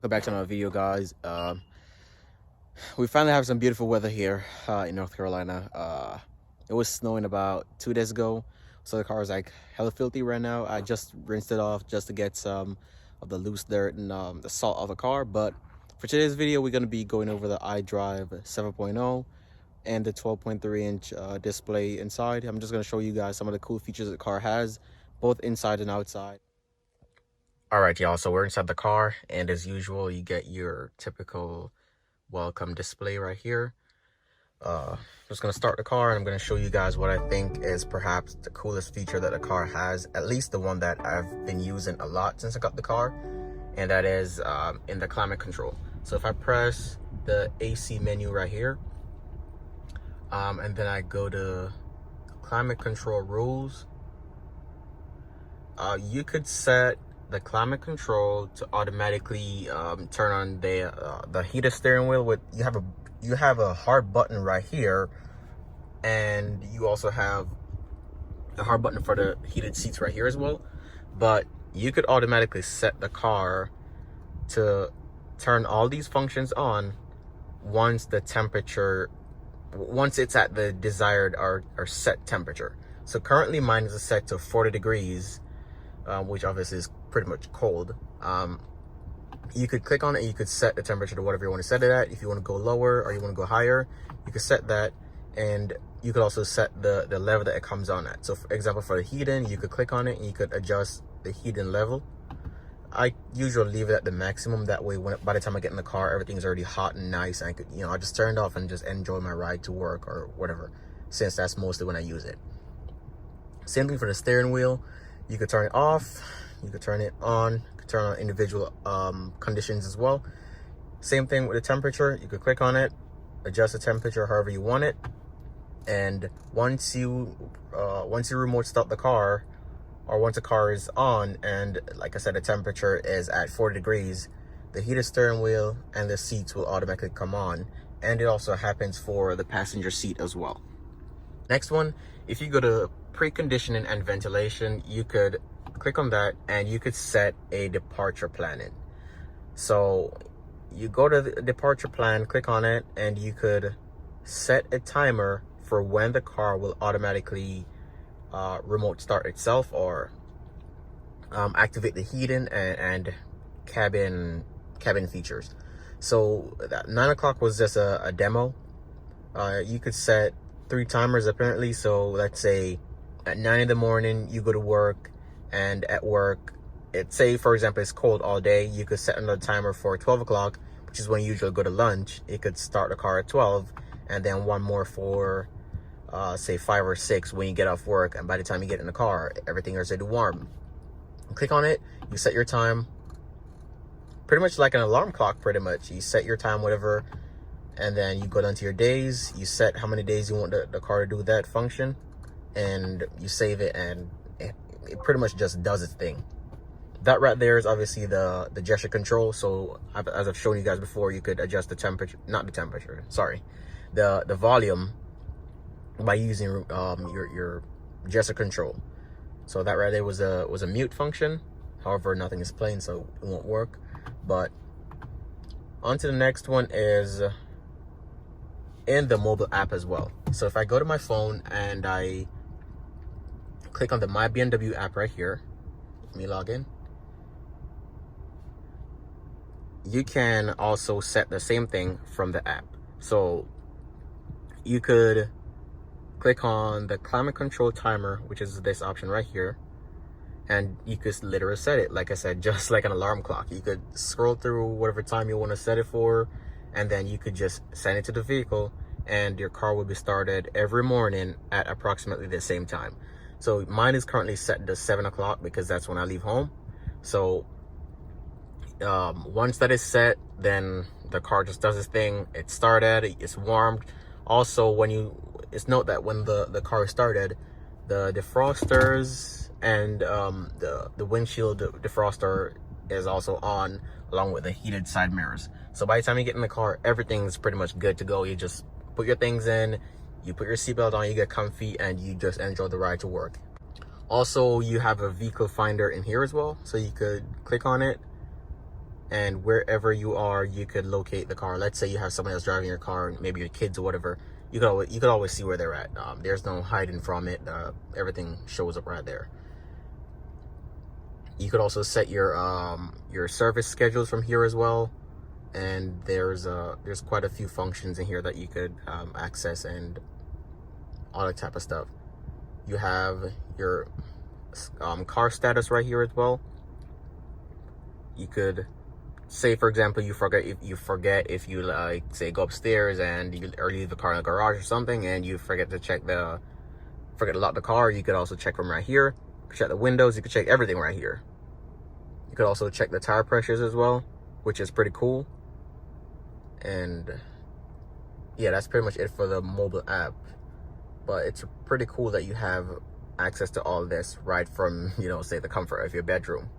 Welcome back to another video, guys. We finally have some beautiful weather here in North Carolina. It was snowing about 2 days ago, so the car is like hella filthy right now. I just rinsed it off just to get some of the loose dirt and the salt of the car. But for today's video, we're going to be going over the Idrive 7.0 and the 12.3-inch display inside. I'm just going to show you guys some of the cool features the car has, both inside and outside. All right, y'all, so we're inside the car, and as usual, you get your typical welcome display right here. Just gonna start the car, and I'm gonna show you guys what I think is perhaps the coolest feature that the car has, at least the one that I've been using a lot since I got the car, and that is in the climate control. So if I press the AC menu right here, and then I go to climate control rules, you could set the climate control to automatically turn on the heated steering wheel. With you have a hard button right here, and you also have the hard button for the heated seats right here as well. But you could automatically set the car to turn all these functions on once it's at the desired or set temperature. So currently mine is set to 40 degrees, which obviously is pretty much cold. You could click on it and you could set the temperature to whatever you want to set it at. If you want to go lower or you want to go higher, you could set that, and you could also set the level that it comes on at. So for example, for the heating, you could click on it and you could adjust the heating level. I usually leave it at the maximum, that way by the time I get in the car, everything's already hot and nice, and I could, I just turn it off and just enjoy my ride to work or whatever, since that's mostly when I use it. Same thing for the steering wheel. You could turn it off, you could turn it on, you could turn on individual conditions as well. Same thing with the temperature. You could click on it, adjust the temperature however you want it, and once you remote start the car, or once the car is on and, like I said, the temperature is at 40 degrees, the heated steering wheel and the seats will automatically come on, and it also happens for the passenger seat as well. Next one, if you go to preconditioning and ventilation, you could click on that and you could set a departure plan in. So you go to the departure plan, click on it, and you could set a timer for when the car will automatically remote start itself, or activate the heating and cabin features. So that 9 o'clock was just a demo. You could set 3 timers apparently. So let's say at 9 in the morning you go to work, and at work, say for example it's cold all day, you could set another timer for 12 o'clock, which is when you usually go to lunch. It could start the car at 12, and then one more for say 5 or 6 when you get off work, and by the time you get in the car, everything is already warm. You click on it, you set your time, pretty much like an alarm clock. Pretty much you set your time, whatever, and then you go down to your days. You set how many days you want the car to do that function, and you save it, and it pretty much just does its thing. That right there is obviously the gesture control. So as I've shown you guys before, you could adjust the temperature, not the temperature, sorry, the volume by using your gesture control. So that right there was a mute function. However, nothing is playing, so it won't work. But on to the next one is in the mobile app as well. So if I go to my phone and I click on the My BMW app right here, let me log in. You can also set the same thing from the app. So you could click on the climate control timer, which is this option right here, and you could literally set it, like I said, just like an alarm clock. You could scroll through whatever time you want to set it for, and then you could just send it to the vehicle, and your car will be started every morning at approximately the same time. So mine is currently set to 7 o'clock because that's when I leave home. So once that is set, then the car just does its thing. It's started, it's warmed. Also, it's note that when the car started, the defrosters and the windshield defroster is also on, along with the heated side mirrors. So by the time you get in the car, everything's pretty much good to go. You just put your things in, you put your seatbelt on, you get comfy, and you just enjoy the ride to work. Also, you have a vehicle finder in here as well, so you could click on it and wherever you are, you could locate the car. Let's say you have somebody else driving your car, maybe your kids or whatever. You could always see where they're at. There's no hiding from it. Everything shows up right there. You could also set your service schedules from here as well. And there's quite a few functions in here that you could access and all that type of stuff. You have your car status right here as well. You could say, for example, you forget if you like say go upstairs and you or leave the car in the garage or something, and you forget to lock the car. You could also check from right here. You could check the windows. You could check everything right here. You could also check the tire pressures as well, which is pretty cool. And yeah, that's pretty much it for the mobile app. But it's pretty cool that you have access to all this right from, say the comfort of your bedroom.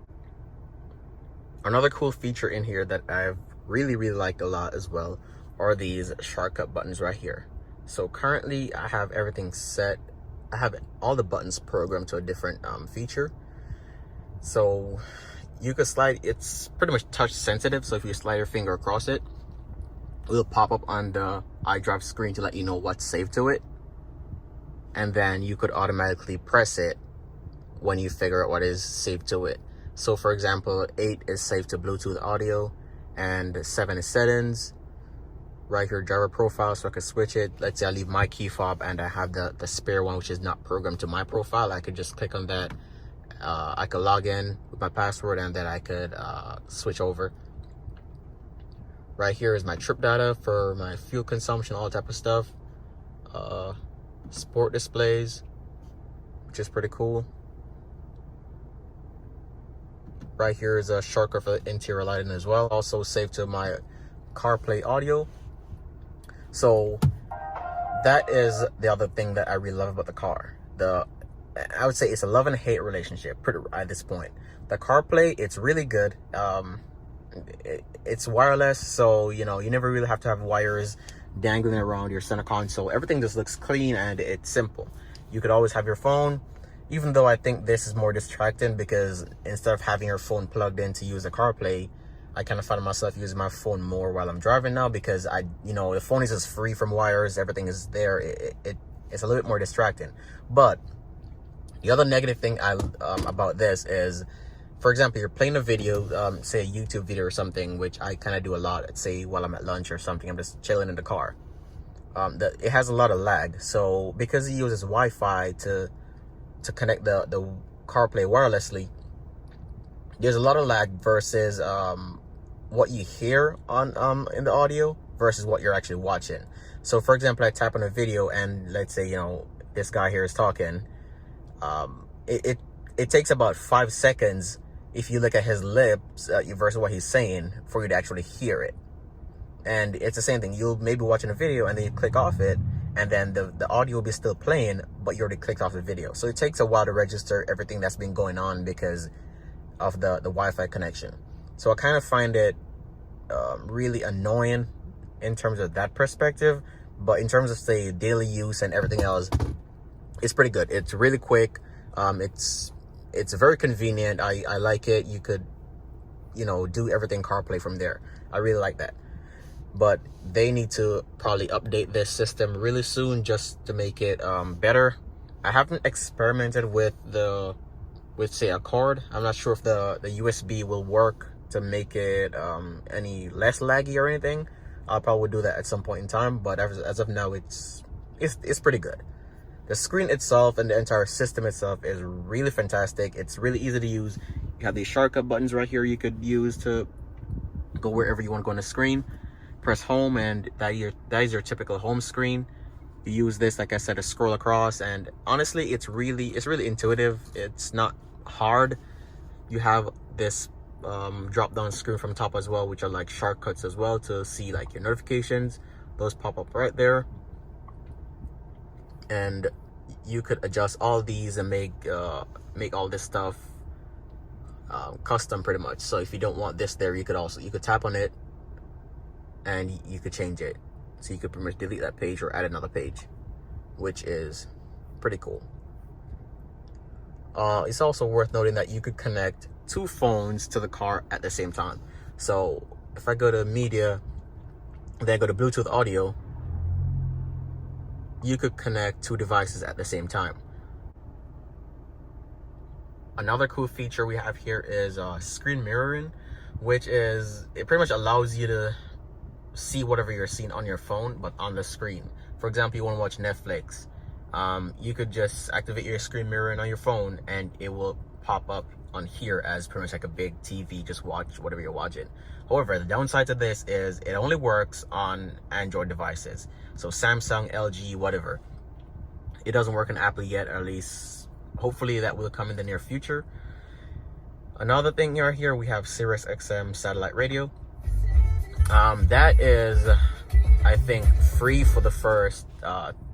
Another cool feature in here that I've really liked a lot as well are these shortcut buttons right here. So currently I have everything set. I have all the buttons programmed to a different feature. So you could slide, it's pretty much touch sensitive. So if you slide your finger across it, it'll pop up on the Idrive screen to let you know what's saved to it. And then you could automatically press it when you figure out what is saved to it. So for example, 8 is saved to Bluetooth audio and 7 is settings. Right here, driver profile, so I could switch it. Let's say I leave my key fob and I have the spare one, which is not programmed to my profile. I could just click on that. I could log in with my password and then I could switch over. Right here is my trip data for my fuel consumption, all type of stuff. Sport displays, which is pretty cool. Right here is a shortcut for the interior lighting as well. Also saved to my CarPlay audio. So that is the other thing that I really love about the car. I would say it's a love and hate relationship at this point. The CarPlay, it's really good. It's wireless, so you never really have to have wires dangling around your center console. Everything just looks clean and it's simple. You could always have your phone, even though I think this is more distracting because instead of having your phone plugged in to use the CarPlay, I kind of find myself using my phone more while I'm driving now because the phone is just free from wires. Everything is there. It's a little bit more distracting. But the other negative thing about this is, for example, you're playing a video, say a YouTube video or something, which I kind of do a lot. Let's say while I'm at lunch or something, I'm just chilling in the car. It has a lot of lag. So because it uses Wi-Fi to connect the CarPlay wirelessly, there's a lot of lag versus what you hear on in the audio versus what you're actually watching. So for example, I tap on a video and let's say this guy here is talking. It takes about 5 seconds if you look at his lips versus what he's saying for you to actually hear it. And it's the same thing. You'll maybe watching a video and then you click off it, and then the audio will be still playing, but you already clicked off the video. So it takes a while to register everything that's been going on because of the Wi-Fi connection. So I kind of find it really annoying in terms of that perspective. But in terms of, say, daily use and everything else, it's pretty good. It's really quick. It's very convenient. I like it. You could, do everything CarPlay from there. I really like that. But they need to probably update this system really soon just to make it better. I haven't experimented with say a cord. I'm not sure if the USB will work to make it any less laggy or anything. I'll probably do that at some point in time, but as of now, it's pretty good. The screen itself and the entire system itself is really fantastic. It's really easy to use. You have these shortcut buttons right here you could use to go wherever you want to go on the screen. Press home and that is your typical home screen. You use this, like I said, to scroll across, and honestly it's really intuitive. It's not hard. You have this drop down screen from top as well, which are like shortcuts as well to see like your notifications. Those pop up right there, and you could adjust all these and make all this stuff custom pretty much. So if you don't want this there, you could tap on it and you could change it. So you could pretty much delete that page or add another page, which is pretty cool. It's also worth noting that you could connect 2 phones to the car at the same time. So if I go to media, then go to Bluetooth audio, you could connect 2 devices at the same time. Another cool feature we have here is screen mirroring, which is, it pretty much allows you to see whatever you're seeing on your phone, but on the screen. For example, you want to watch Netflix. You could just activate your screen mirroring on your phone and it will pop up on here as pretty much like a big TV. Just watch whatever you're watching. However, the downside to this is it only works on Android devices. So Samsung, LG, whatever. It doesn't work on Apple yet, at least. Hopefully that will come in the near future. Another thing right here, we have Sirius XM satellite radio. That is, I think, free for the first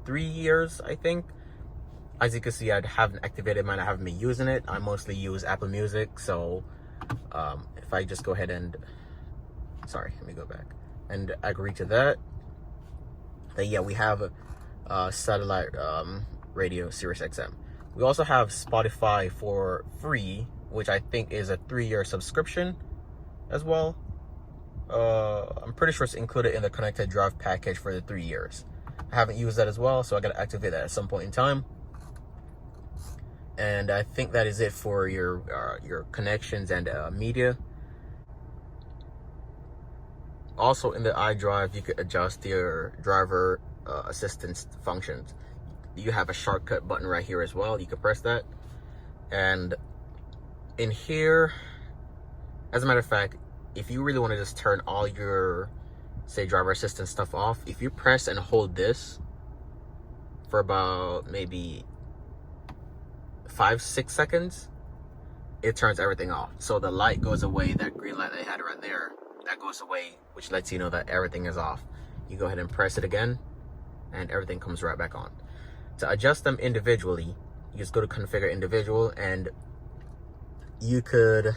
3 years, I think. As you can see, I haven't activated mine. I haven't been using it. I mostly use Apple Music. So if I just go ahead and, sorry, let me go back and agree to that. Then yeah, we have satellite radio, Sirius XM. We also have Spotify for free, which I think is a 3-year subscription as well. I'm pretty sure it's included in the connected drive package for the 3 years. I haven't used that as well, so I gotta activate that at some point in time. And I think that is it for your connections and media. Also in the iDrive, you could adjust your driver assistance functions. You have a shortcut button right here as well. You can press that. And in here, as a matter of fact, if you really want to just turn all your, say, driver assistance stuff off, if you press and hold this for about maybe 5-6 seconds, it turns everything off. So the light goes away, that green light that I had right there, that goes away, which lets you know that everything is off. You go ahead and press it again, and everything comes right back on. To adjust them individually, you just go to configure individual, and you could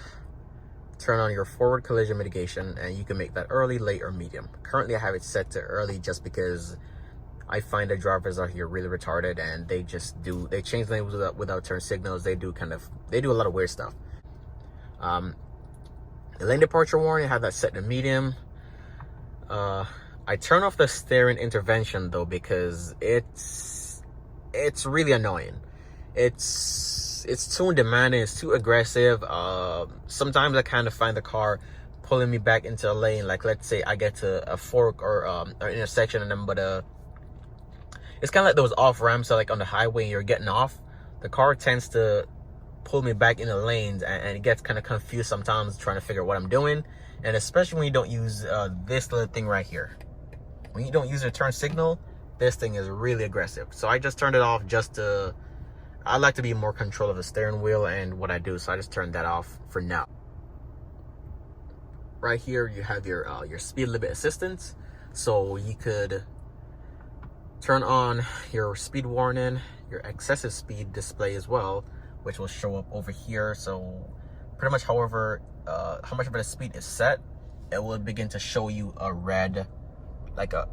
turn on your forward collision mitigation, and you can make that early, late, or medium. Currently, I have it set to early just because I find that drivers out here really retarded, and they change lanes without turn signals. They do a lot of weird stuff. The lane departure warning, I have that set to medium. I turn off the steering intervention though, because it's really annoying. It's too demanding, it's too aggressive. Sometimes I kind of find the car pulling me back into a lane. Like, let's say I get to a fork or an intersection, and then it's kind of like those off ramps. So like on the highway, you're getting off, the car tends to pull me back into lanes, and it gets kind of confused sometimes trying to figure out what I'm doing. And especially when you don't use this little thing right here. When you don't use the turn signal, this thing is really aggressive. So I just turned it off just to, I like to be more control of the steering wheel and what I do. So I just turned that off for now. Right here, you have your speed limit assistance. So you could turn on your speed warning, your excessive speed display as well, which will show up over here. So pretty much however, how much of the speed is set, it will begin to show you a red, like a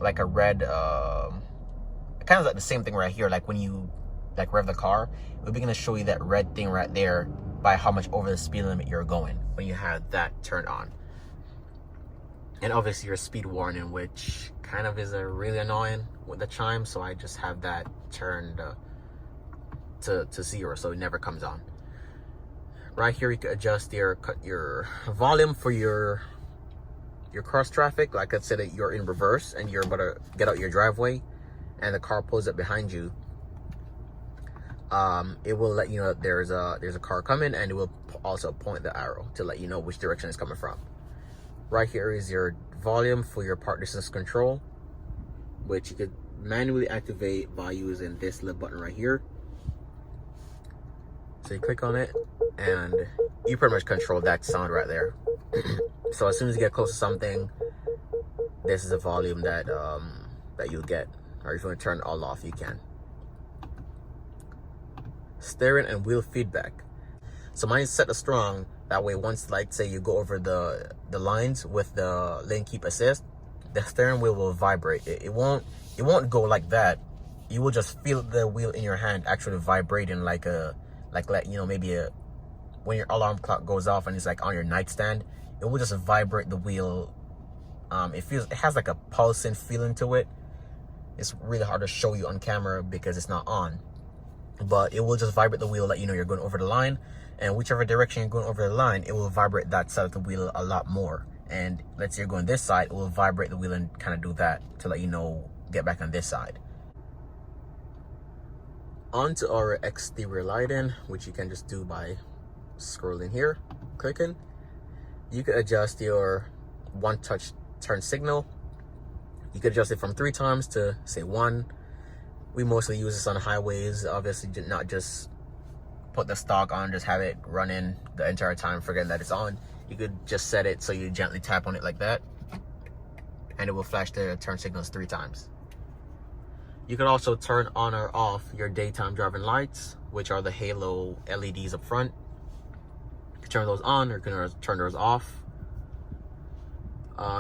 red, kind of like the same thing right here. Like when you rev the car, it will begin to show you that red thing right there by how much over the speed limit you're going when you have that turned on. And obviously your speed warning, which kind of is really annoying with the chime, so I just have that turned to 0, so it never comes on. Right here, you can adjust your volume for your cross traffic. Like, let's say that you're in reverse and you're about to get out your driveway, and the car pulls up behind you. It will let you know that there's a car coming, and it will also point the arrow to let you know which direction it's coming from. Right here is your volume for your park distance control, which you could manually activate by using this little button right here. So you click on it, and you pretty much control that sound right there. So as soon as you get close to something, this is the volume that you'll get. Or if you want to turn it all off, you can. Steering and wheel feedback. So mine is set to strong. That way, once, like, say you go over the lines with the lane keep assist, the steering wheel will vibrate. It won't go like that. You will just feel the wheel in your hand actually vibrating like maybe when your alarm clock goes off and it's like on your nightstand, it will just vibrate the wheel. It has like a pulsing feeling to it. It's really hard to show you on camera because it's not on, but it will just vibrate the wheel, let you know you're going over the line, and whichever direction you're going over the line, it will vibrate that side of the wheel a lot more. And let's say you're going this side, it will vibrate the wheel and kind of do that to let you know, get back on this side. On to our exterior lighting, which you can just do by scrolling here, clicking. You could adjust your one touch turn signal. You could adjust it from 3 times to say 1. We mostly use this on highways, obviously not just put the stock on, just have it running the entire time, forget that it's on. You could just set it so you gently tap on it like that, and it will flash the turn signals 3 times. You could also turn on or off your daytime driving lights, which are the halo LEDs up front. You can turn those on, or you can turn those off.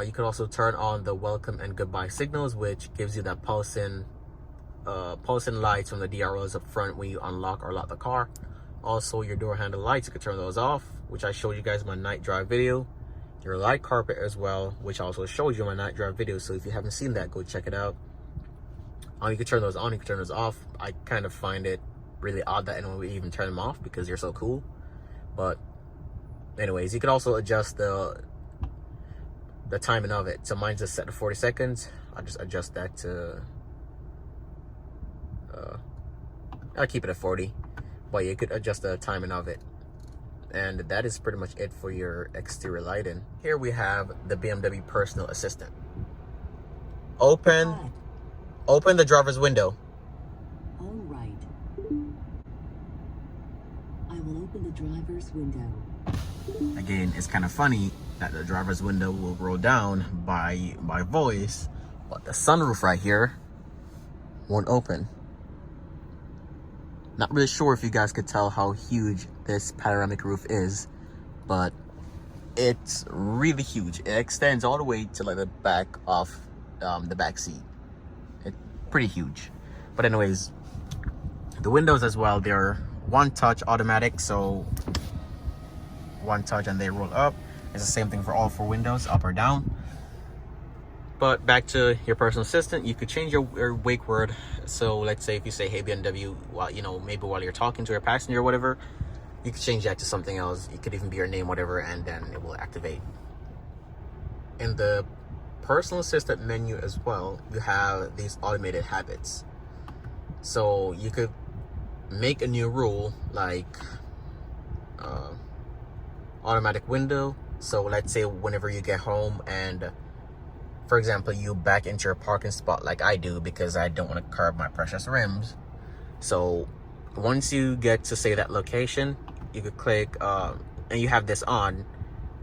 You could also turn on the welcome and goodbye signals, which gives you that pulsing lights from the DRLs up front when you unlock or lock the car. Also, your door handle lights, you could turn those off, which I showed you guys in my night drive video. Your light carpet as well, which I also showed you in my night drive video, so if you haven't seen that, go check it out. You can turn those on, you can turn those off. I kind of find it really odd that anyone would even turn them off because they're so cool. But anyways, you can also adjust the timing of it. So mine's just set to 40 seconds. I'll just adjust that to I'll keep it at 40, but you could adjust the timing of it. And that is pretty much it for your exterior lighting. Here we have the BMW personal assistant. Open the driver's window. All right. I will open the driver's window. Again, it's kind of funny that the driver's window will roll down by voice, but the sunroof right here won't open. Not really sure if you guys could tell how huge this panoramic roof is, but it's really huge. It extends all the way to like the back of the back seat. It's pretty huge. But anyways, the windows as well, they're one touch automatic, so one touch and they roll up. It's the same thing for all 4 windows, up or down. But back to your personal assistant, you could change your wake word. So let's say if you say, hey BMW, while maybe while you're talking to your passenger or whatever, you could change that to something else. It could even be your name, whatever, and then it will activate. In the personal assistant menu as well, you have these automated habits. So you could make a new rule like automatic window. So let's say whenever you get home and, for example, you back into your parking spot like I do because I don't want to curb my precious rims. So once you get to say that location, you could click and you have this on,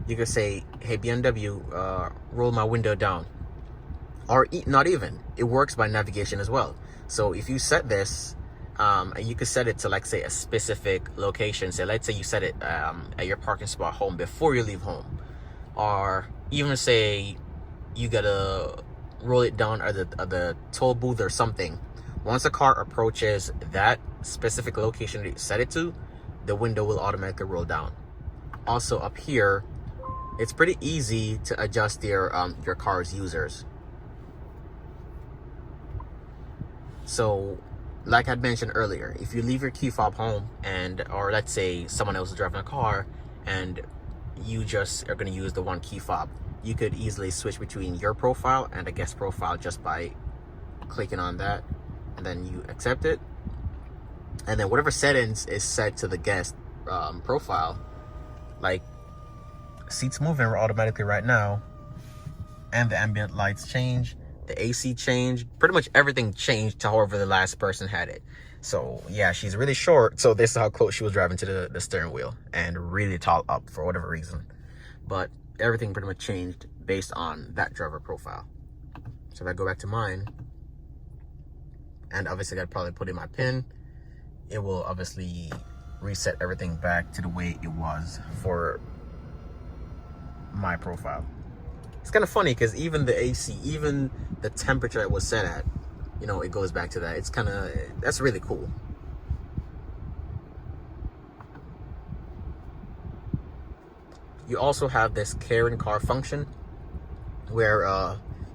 you could say, hey BMW, roll my window down. Or not even, it works by navigation as well. So if you set this, and you could set it to, like, say a specific location. So let's say you set it at your parking spot home before you leave home, or even say you gotta roll it down at the toll booth or something. Once a car approaches that specific location that you set it to, the window will automatically roll down. Also up here, it's pretty easy to adjust your car's users. So like I mentioned earlier, if you leave your key fob home or let's say someone else is driving a car and you just are going to use the one key fob, you could easily switch between your profile and a guest profile just by clicking on that, and then you accept it. And then whatever settings is set to the guest profile, like seats moving automatically right now, and the ambient lights change, the AC changed, pretty much everything changed to however the last person had it. So yeah, she's really short, so this is how close she was driving to the steering wheel, and really tall up for whatever reason. But everything pretty much changed based on that driver profile. So if I go back to mine, and obviously I'd probably put in my PIN, it will obviously reset everything back to the way it was for my profile. It's kind of funny because even the AC, even the temperature it was set at, it goes back to that. It's kind of, that's really cool. You also have this care in car function where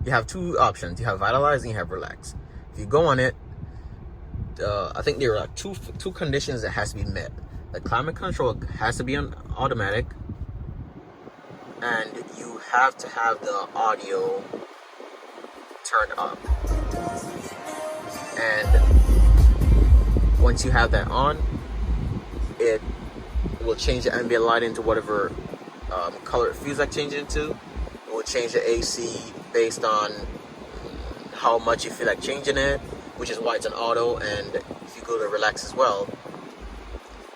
you have two options. You have vitalize and you have relax. If you go on it, I think there are like two conditions that has to be met. The climate control has to be on automatic, and you have to have the audio turned up. And once you have that on, it will change the ambient light into whatever color it feels like changing into. It will change the AC based on how much you feel like changing it, which is why it's an auto. And if you go to relax as well,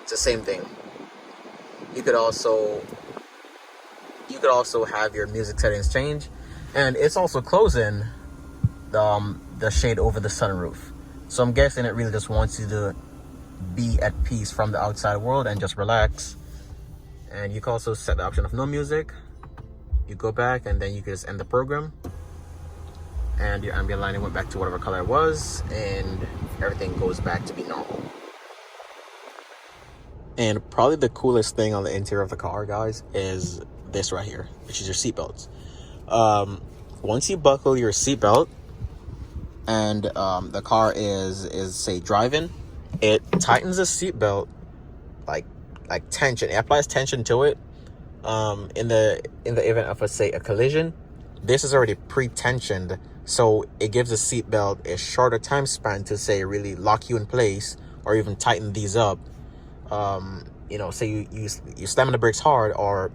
it's the same thing. You could also have your music settings change, and it's also closing the shade over the sunroof. So I'm guessing it really just wants you to be at peace from the outside world and just relax. And you can also set the option of no music. You go back and then you can just end the program, and your ambient lighting went back to whatever color it was, and everything goes back to be normal. And probably the coolest thing on the interior of the car, guys, is this right here, which is your seatbelts. Once you buckle your seatbelt and the car is say driving, it tightens the seatbelt like tension. It applies tension to it. In the event of a collision, this is already pre-tensioned, so it gives the seatbelt a shorter time span to say really lock you in place or even tighten these up. Say you slamming the brakes hard, or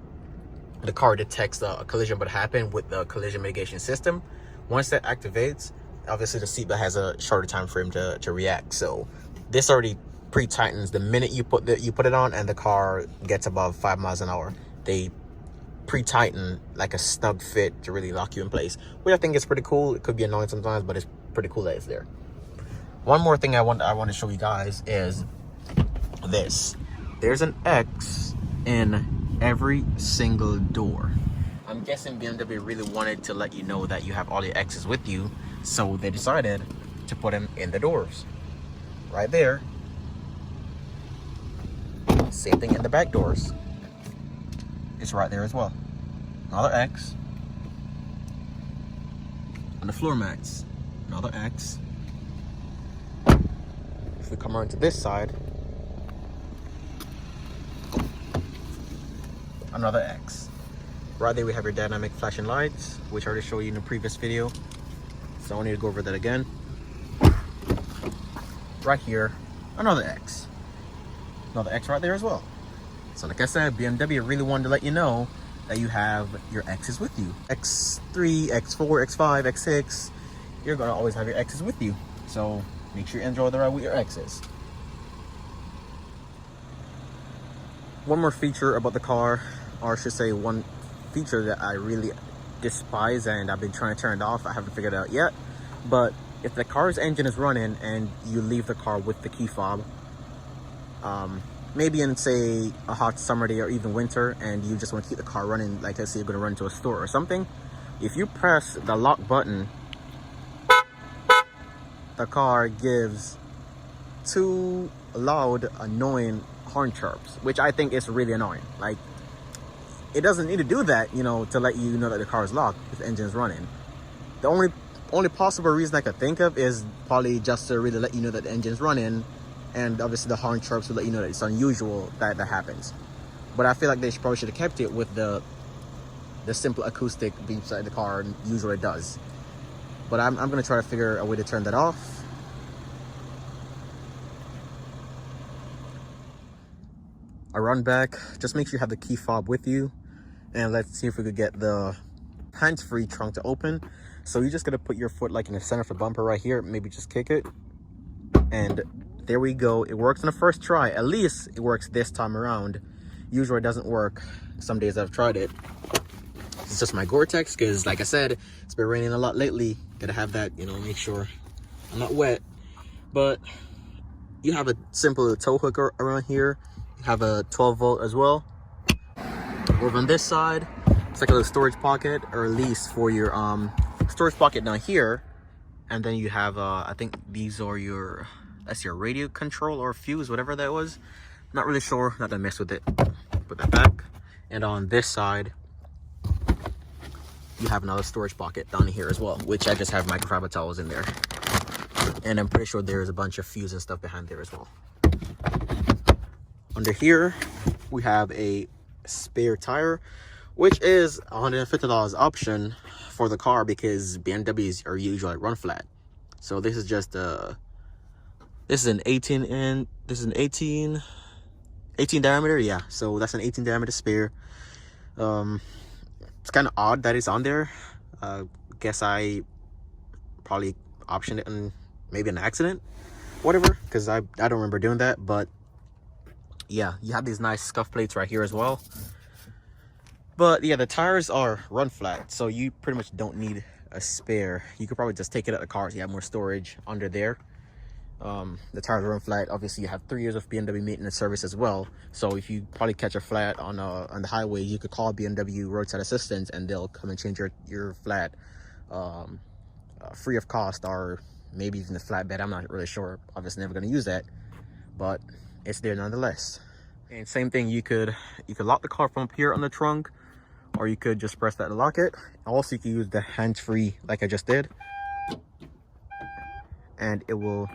the car detects a collision but happened with the collision mitigation system. Once that activates, obviously the seatbelt has a shorter time frame to react. So this already pre-tightens the minute you put it on, and the car gets above 5 miles an hour. They pre-tighten like a snug fit to really lock you in place, which I think is pretty cool. It could be annoying sometimes, but it's pretty cool that it's there. One more thing I want to show you guys is this. There's an X in every single door. I'm guessing BMW really wanted to let you know that you have all your X's with you, so they decided to put them in the doors. Right there. Same thing in the back doors. It's right there as well. Another X. On the floor mats, another X. If we come around to this side, another X. Right there we have your dynamic flashing lights, which I already showed you in the previous video, so I don't need to go over that again. Right here, another X. Another X right there as well. So like I said, BMW really wanted to let you know that you have your X's with you. X3, X4, X5, X6, you're gonna always have your X's with you. So make sure you enjoy the ride with your X's. One more feature about the car, or I should say one feature that I really despise and I've been trying to turn it off. I haven't figured it out yet. But if the car's engine is running and you leave the car with the key fob, maybe in say a hot summer day or even winter, and you just want to keep the car running, like let's say you're going to run to a store or something, if you press the lock button, the car gives two loud annoying horn chirps, which I think is really annoying. Like, it doesn't need to do that, you know, to let you know that the car is locked if the engine is running. The only possible reason I could think of is probably just to really let you know that the engine is running, and obviously the horn chirps will let you know that it's unusual that happens. But I feel like they probably should have kept it with the simple acoustic beeps that the car usually does. But I'm gonna try to figure a way to turn that off. I run back, just make sure you have the key fob with you, and let's see if we could get the hands-free trunk to open. So you're just gonna put your foot like in the center of the bumper right here, maybe just kick it, and there we go. It works on the first try. At least it works this time around. Usually it doesn't work. Some days I've tried it. It's just my Gore-Tex, because like I said, it's been raining a lot lately. Gotta have that, you know, make sure I'm not wet. But you have a simple tow hook around here. You have a 12 volt as well. Over on this side, it's like a little storage pocket, or at least for your storage pocket down here. And then you have I think these are your, that's your radio control or fuse, whatever that was. Not really sure, not to mess with it. Put that back. And on this side, you have another storage pocket down here as well, which I just have microfiber towels in there. And I'm pretty sure there's a bunch of fuse and stuff behind there as well. Under here, we have a spare tire, which is $150 option for the car because BMWs are usually run flat. So this is just this is an 18 and this is an 18 diameter. Yeah, so that's an 18 diameter spare. It's kind of odd that it's on there. Guess I probably optioned it in maybe an accident, whatever, because I don't remember doing that. But yeah, you have these nice scuff plates right here as well. But yeah, the tires are run flat, so you pretty much don't need a spare. You could probably just take it out of the car so you have more storage under there. The tires run flat. Obviously, you have 3 years of BMW maintenance service as well. So if you probably catch a flat on the highway, you could call BMW roadside assistance and they'll come and change your flat free of cost, or maybe even the flatbed. I'm not really sure. Obviously, never going to use that, but it's there nonetheless. And same thing, you could lock the car from up here on the trunk, or you could just press that to lock it. Also, you can use the hands-free like I just did, and it will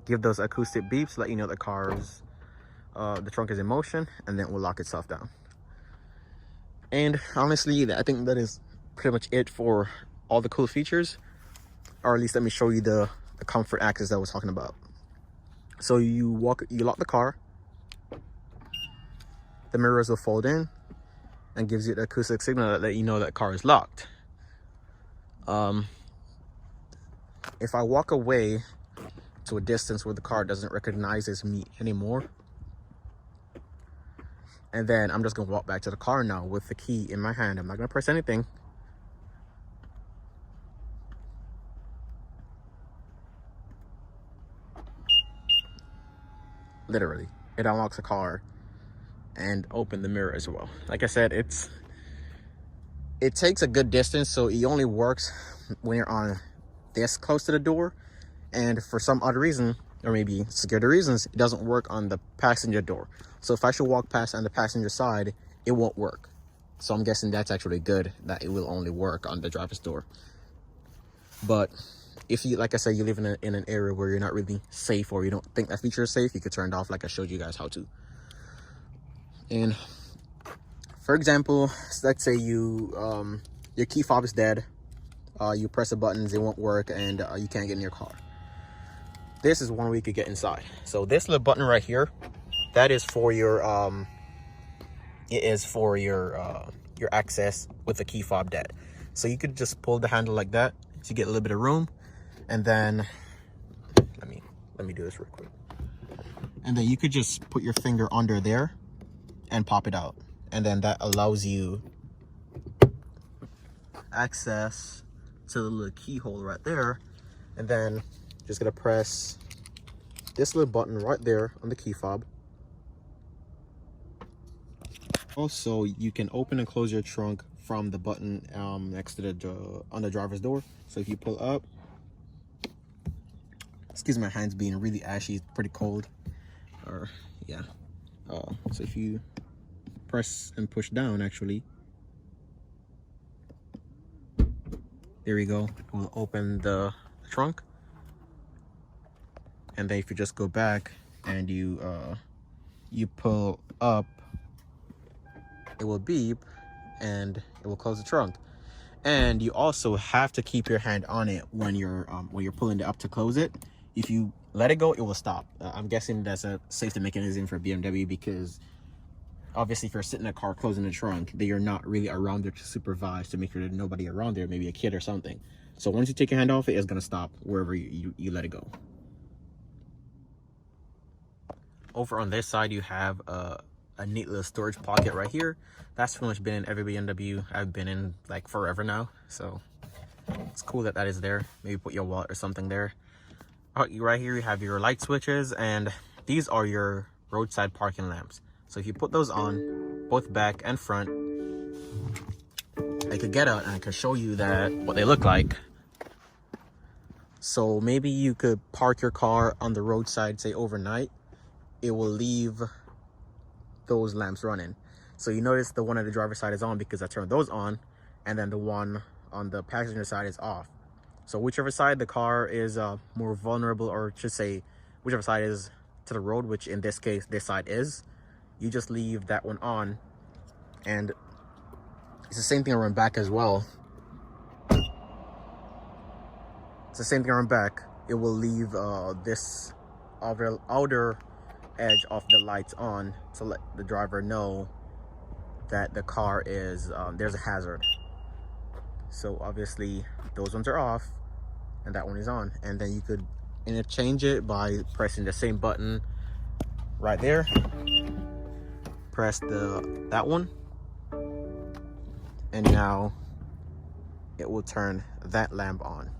give those acoustic beeps, let you know the trunk is in motion, and then it will lock itself down. And honestly, I think that is pretty much it for all the cool features, or at least let me show you the comfort access that I was talking about. So you lock the car, the mirrors will fold in and gives you the acoustic signal that let you know that car is locked. If I walk away to a distance where the car doesn't recognize me anymore, and then I'm just gonna walk back to the car now with the key in my hand. I'm not gonna press anything. Literally, it unlocks the car and open the mirror as well. Like I said, it takes a good distance, so it only works when you're on this close to the door, and for some odd reason, or maybe security reasons, it doesn't work on the passenger door. So if I should walk past on the passenger side, it won't work. So I'm guessing that's actually good, that it will only work on the driver's door. But if you, like I said, you live in an area where you're not really safe, or you don't think that feature is safe, you could turn it off like I showed you guys how to. And for example, let's say your key fob is dead, you press the buttons, it won't work, and you can't get in your car. This is one way you could get inside. So this little button right here, that is for your your access with the key fob dead. So you could just pull the handle like that to get a little bit of room, and then let me do this real quick. And then you could just put your finger under there and pop it out, and then that allows you access to the little keyhole right there. And then just gonna press this little button right there on the key fob. Also, you can open and close your trunk from the button next to on the driver's door. So if you pull up, excuse my hands being really ashy, it's pretty cold, or yeah. So if you press and push down, actually, there we go, it will open the trunk. And then if you just go back and you pull up, it will beep and it will close the trunk. And you also have to keep your hand on it when you're pulling it up to close it. If you let it go, it will stop. I'm guessing that's a safety mechanism for BMW, because obviously if you're sitting in a car closing the trunk, that you're not really around there to supervise, to make sure there's nobody around there, maybe a kid or something. So once you take your hand off it, it's gonna stop wherever you let it go. Over on this side, you have a neat little storage pocket right here. That's pretty much been in every BMW I've been in like forever now. So it's cool that that is there. Maybe put your wallet or something there. Right here you have your light switches, and these are your roadside parking lamps. So if you put those on, both back and front, I could get out and I could show you what they look like. So maybe you could park your car on the roadside, say overnight. It will leave those lamps running. So you notice the one on the driver's side is on because I turned those on, and then the one on the passenger side is off. So whichever side the car is more vulnerable, or should say whichever side is to the road, which in this case this side is, you just leave that one on. And it's the same thing around back as well. It's the same thing around back. It will leave this outer edge of the lights on to let the driver know that the car is there's a hazard. So obviously those ones are off and that one is on, and then you could interchange it by pressing the same button right there. Press that one, and now it will turn that lamp on.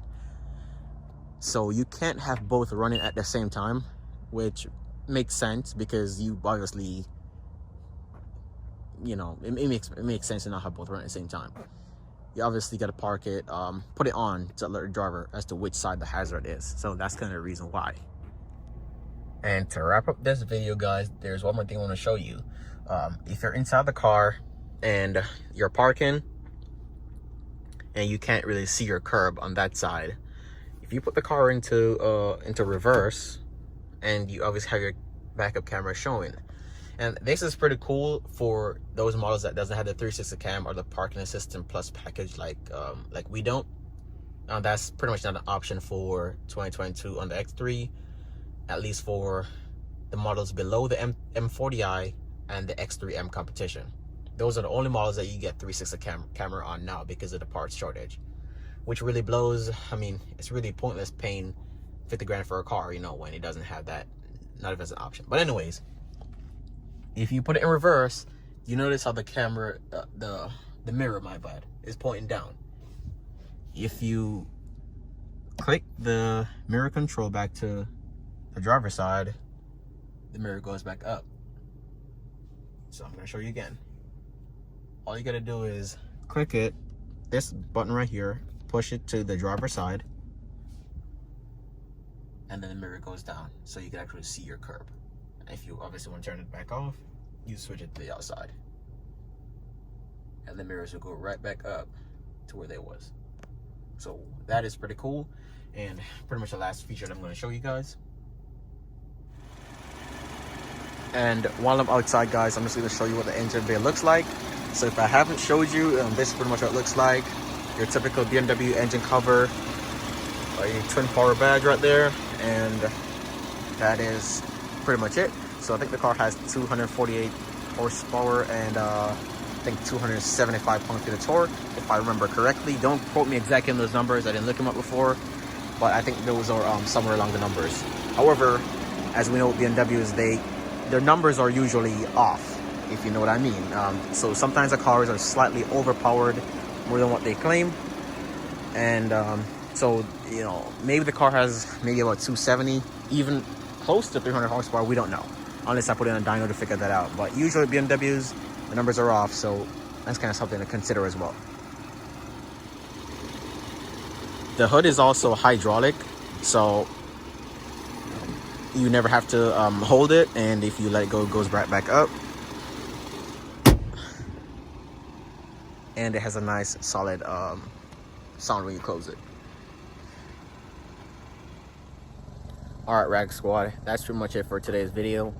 So you can't have both running at the same time, which makes sense because you obviously, you know, it makes sense to not have both running at the same time. You obviously got to park it, put it on to alert the driver as to which side the hazard is. So that's kind of the reason why. And to wrap up this video, guys, there's one more thing I want to show you. If you're inside the car and you're parking and you can't really see your curb on that side, if you put the car into reverse, and you obviously have your backup camera showing. And this is pretty cool for those models that doesn't have the 360 cam or the parking assistant plus package like we don't. That's pretty much not an option for 2022 on the X3, at least for the models below the M40i and the X3M competition. Those are the only models that you get 360 camera on now because of the parts shortage, which really blows. I mean, it's really pointless paying 50 grand for a car, you know, when it doesn't have that, not even as an option. But anyways, if you put it in reverse, you notice how the camera, the mirror, my bad, is pointing down. If you click the mirror control back to the driver's side, the mirror goes back up. So I'm gonna show you again. All you gotta do is click it, this button right here, push it to the driver's side, and then the mirror goes down so you can actually see your curb. If you obviously want to turn it back off, you switch it to the outside, and the mirrors will go right back up to where they was. So that is pretty cool, and pretty much the last feature that I'm going to show you guys. And while I'm outside, guys, I'm just going to show you what the engine bay looks like. So if I haven't showed you, this is pretty much what it looks like. Your typical BMW engine cover, a twin power badge right there, and that is pretty much it. So I think the car has 248 horsepower and I think 275 pound-feet of torque, if I remember correctly. Don't quote me exactly on those numbers, I didn't look them up before, but I think those are somewhere along the numbers. However, as we know with BMWs, their numbers are usually off, if you know what I mean. So sometimes the cars are slightly overpowered more than what they claim, and so, you know, maybe the car has maybe about 270, even close to 300 horsepower, we don't know, unless I put in a dyno to figure that out. But usually BMWs, the numbers are off, so that's kind of something to consider as well. The hood is also hydraulic, so you never have to hold it, and if you let it go, it goes right back up. And it has a nice solid sound when you close it. Alright, RAG Squad, that's pretty much it for today's video.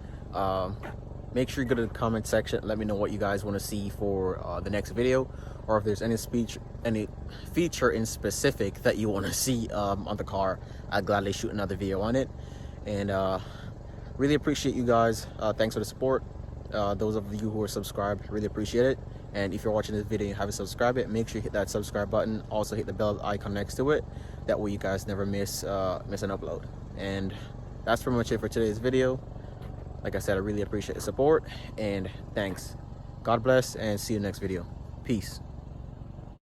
Make sure you go to the comment section, let me know what you guys want to see for the next video, or if there's any feature in specific that you want to see on the car. I'd gladly shoot another video on it. And really appreciate you guys. Thanks for the support. Those of you who are subscribed, really appreciate it. And if you're watching this video and you haven't subscribed it, make sure you hit that subscribe button. Also hit the bell icon next to it. That way you guys never miss an upload. And that's pretty much it for today's video. Like I said, I really appreciate the support, and thanks. God bless, and see you next video. Peace.